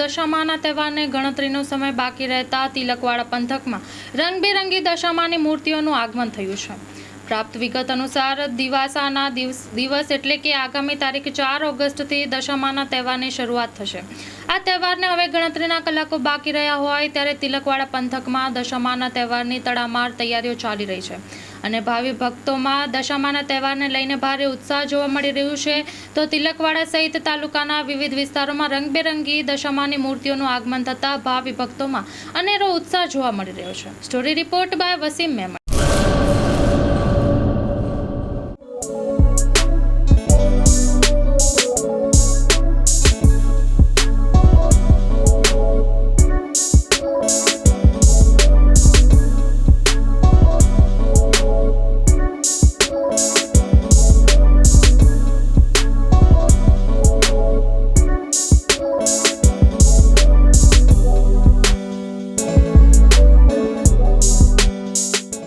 દશામાના તહેવારને ગણતરીનો સમય બાકી રહેતા તિલકવાડા પંથકમાં રંગબેરંગી દશામાની મૂર્તિઓનું આગમન થયું છે। પ્રાપ્ત વિગત અનુસાર દિવાસાના દિવસ એટલે કે આગામી તારીખ 4 ઓગસ્ટથી દશામાના તહેવારની શરૂઆત થશે। આ તહેવારને હવે ગણતરીના કલાકો બાકી રહ્યા હોય ત્યારે તિલકવાડા પંથકમાં દશામાના તહેવારની તડામાર તૈયારીઓ ચાલી રહી છે અને ભાવિ ભક્તોમાં દશામાના તહેવારને લઈને ભારે ઉત્સાહ જોવા મળી રહ્યું છે। તો તિલકવાડા સહિત તાલુકાના વિવિધ વિસ્તારોમાં રંગબેરંગી દશામાની મૂર્તિઓનું આગમન થતાં ભાવિ ભક્તોમાં અનેરો ઉત્સાહ જોવા મળી રહ્યો છે। Story report by Wasim Memon.